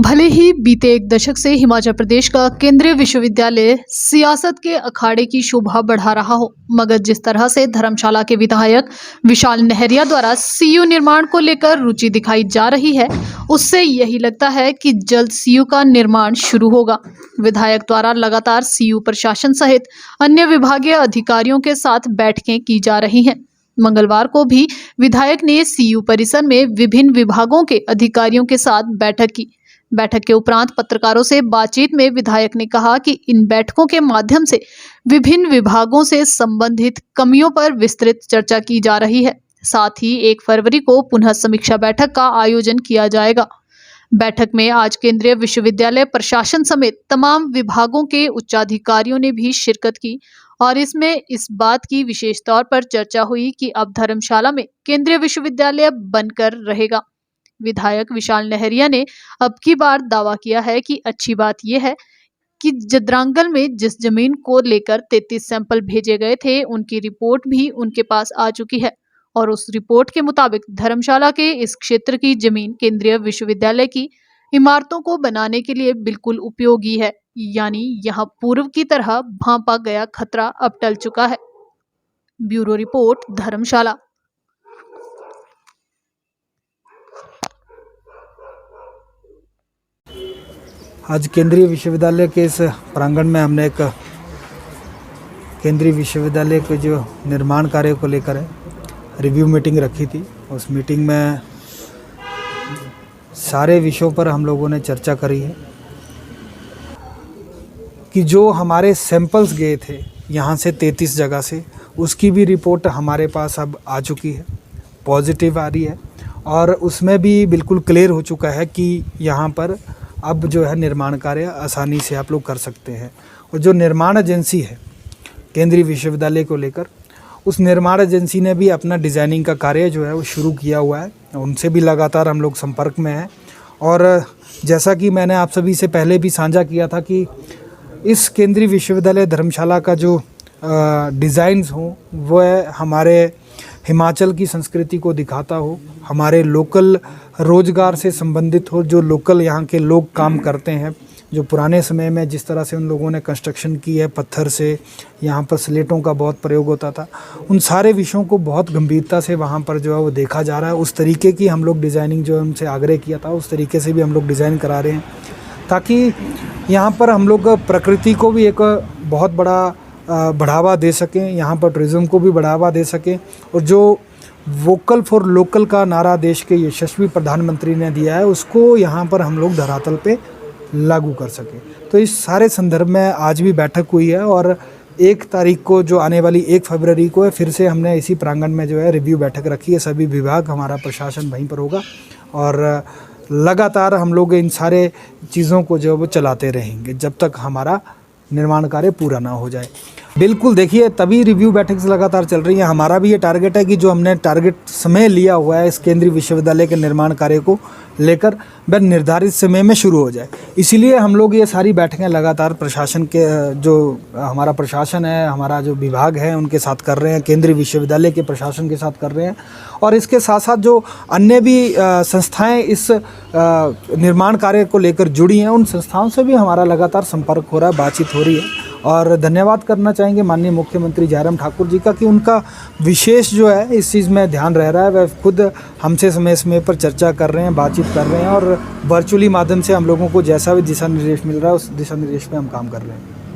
भले ही बीते एक दशक से हिमाचल प्रदेश का केंद्रीय विश्वविद्यालय सियासत के अखाड़े की शोभा बढ़ा रहा हो, मगर जिस तरह से धर्मशाला के विधायक विशाल नहरिया द्वारा सीयू निर्माण को लेकर रुचि दिखाई जा रही है, उससे यही लगता है कि जल्द सीयू का निर्माण शुरू होगा। विधायक द्वारा लगातार सीयू प्रशासन सहित अन्य विभागीय अधिकारियों के साथ बैठकें की जा रही हैं। मंगलवार को भी विधायक ने सीयू परिसर में विभिन्न विभागों के अधिकारियों के साथ बैठक की। बैठक के उपरांत पत्रकारों से बातचीत में विधायक ने कहा कि इन बैठकों के माध्यम से विभिन्न विभागों से संबंधित कमियों पर विस्तृत चर्चा की जा रही है। साथ ही 1 फरवरी को पुनः समीक्षा बैठक का आयोजन किया जाएगा। बैठक में आज केंद्रीय विश्वविद्यालय प्रशासन समेत तमाम विभागों के उच्चाधिकारियों ने भी शिरकत की और इसमें इस बात की विशेष तौर पर चर्चा हुई कि अब धर्मशाला में केंद्रीय विश्वविद्यालय बनकर रहेगा। विधायक विशाल नहरिया ने अब की बार दावा किया है कि अच्छी बात यह है कि जदरांगल में जिस जमीन को लेकर 33 सैंपल भेजे गए थे, उनकी रिपोर्ट भी उनके पास आ चुकी है और उस रिपोर्ट के मुताबिक धर्मशाला के इस क्षेत्र की जमीन केंद्रीय विश्वविद्यालय की इमारतों को बनाने के लिए बिल्कुल उपयोगी है, यानी यहाँ पूर्व की तरह भांपा गया खतरा अब टल चुका है। ब्यूरो रिपोर्ट, धर्मशाला। आज केंद्रीय विश्वविद्यालय के इस प्रांगण में हमने एक केंद्रीय विश्वविद्यालय के जो निर्माण कार्य को लेकर रिव्यू मीटिंग रखी थी। उस मीटिंग में सारे विषयों पर हम लोगों ने चर्चा करी है कि जो हमारे सैंपल्स गए थे यहाँ से 33 जगह से, उसकी भी रिपोर्ट हमारे पास अब आ चुकी है, पॉजिटिव आ रही है और उसमें भी बिल्कुल क्लियर हो चुका है कि यहाँ पर अब जो है निर्माण कार्य आसानी से आप लोग कर सकते हैं। और जो निर्माण एजेंसी है केंद्रीय विश्वविद्यालय को लेकर, उस निर्माण एजेंसी ने भी अपना डिज़ाइनिंग का कार्य जो है वो शुरू किया हुआ है। उनसे भी लगातार हम लोग संपर्क में हैं और जैसा कि मैंने आप सभी से पहले भी साझा किया था कि इस केंद्रीय विश्वविद्यालय धर्मशाला का जो डिज़ाइंस हो वह हमारे हिमाचल की संस्कृति को दिखाता हो, हमारे लोकल रोज़गार से संबंधित हो, जो लोकल यहाँ के लोग काम करते हैं, जो पुराने समय में जिस तरह से उन लोगों ने कंस्ट्रक्शन की है पत्थर से, यहाँ पर स्लेटों का बहुत प्रयोग होता था, उन सारे विषयों को बहुत गंभीरता से वहाँ पर जो है वो देखा जा रहा है। उस तरीके की हम लोग डिज़ाइनिंग जो उनसे आग्रह किया था, उस तरीके से भी हम लोग डिज़ाइन करा रहे हैं ताकि यहाँ पर हम लोग प्रकृति को भी एक बहुत बड़ा बढ़ावा दे सकें, यहाँ पर टूरिज़्म को भी बढ़ावा दे सकें और जो वोकल फॉर लोकल का नारा देश के यशस्वी प्रधानमंत्री ने दिया है उसको यहाँ पर हम लोग धरातल पे लागू कर सकें। तो इस सारे संदर्भ में आज भी बैठक हुई है और 1 तारीख को जो आने वाली 1 फरवरी को है, फिर से हमने इसी प्रांगण में जो है रिव्यू बैठक रखी है। सभी विभाग, हमारा प्रशासन वहीं पर होगा और लगातार हम लोग इन सारे चीज़ों को जो है वो चलाते रहेंगे जब तक हमारा निर्माण कार्य पूरा ना हो जाए। बिल्कुल देखिए, तभी रिव्यू बैठक से लगातार चल रही है। हमारा भी ये टारगेट है कि जो हमने टारगेट समय लिया हुआ है इस केंद्रीय विश्वविद्यालय के निर्माण कार्य को लेकर, वह निर्धारित समय में शुरू हो जाए। इसीलिए हम लोग ये सारी बैठकें लगातार प्रशासन के, जो हमारा प्रशासन है, हमारा जो विभाग है, उनके साथ कर रहे हैं, केंद्रीय विश्वविद्यालय के प्रशासन के साथ कर रहे हैं और इसके साथ साथ जो अन्य भी संस्थाएं इस निर्माण कार्य को लेकर जुड़ी हैं, उन संस्थाओं से भी हमारा लगातार संपर्क हो रहा है, बातचीत हो रही है। और धन्यवाद करना चाहेंगे माननीय मुख्यमंत्री जयराम ठाकुर जी का कि उनका विशेष जो है इस चीज़ में ध्यान रह रहा है। वह खुद हमसे समय समय पर चर्चा कर रहे हैं, बातचीत कर रहे हैं और वर्चुअली माध्यम से हम लोगों को जैसा भी दिशा निर्देश मिल रहा है उस दिशा निर्देश पे हम काम कर रहे हैं।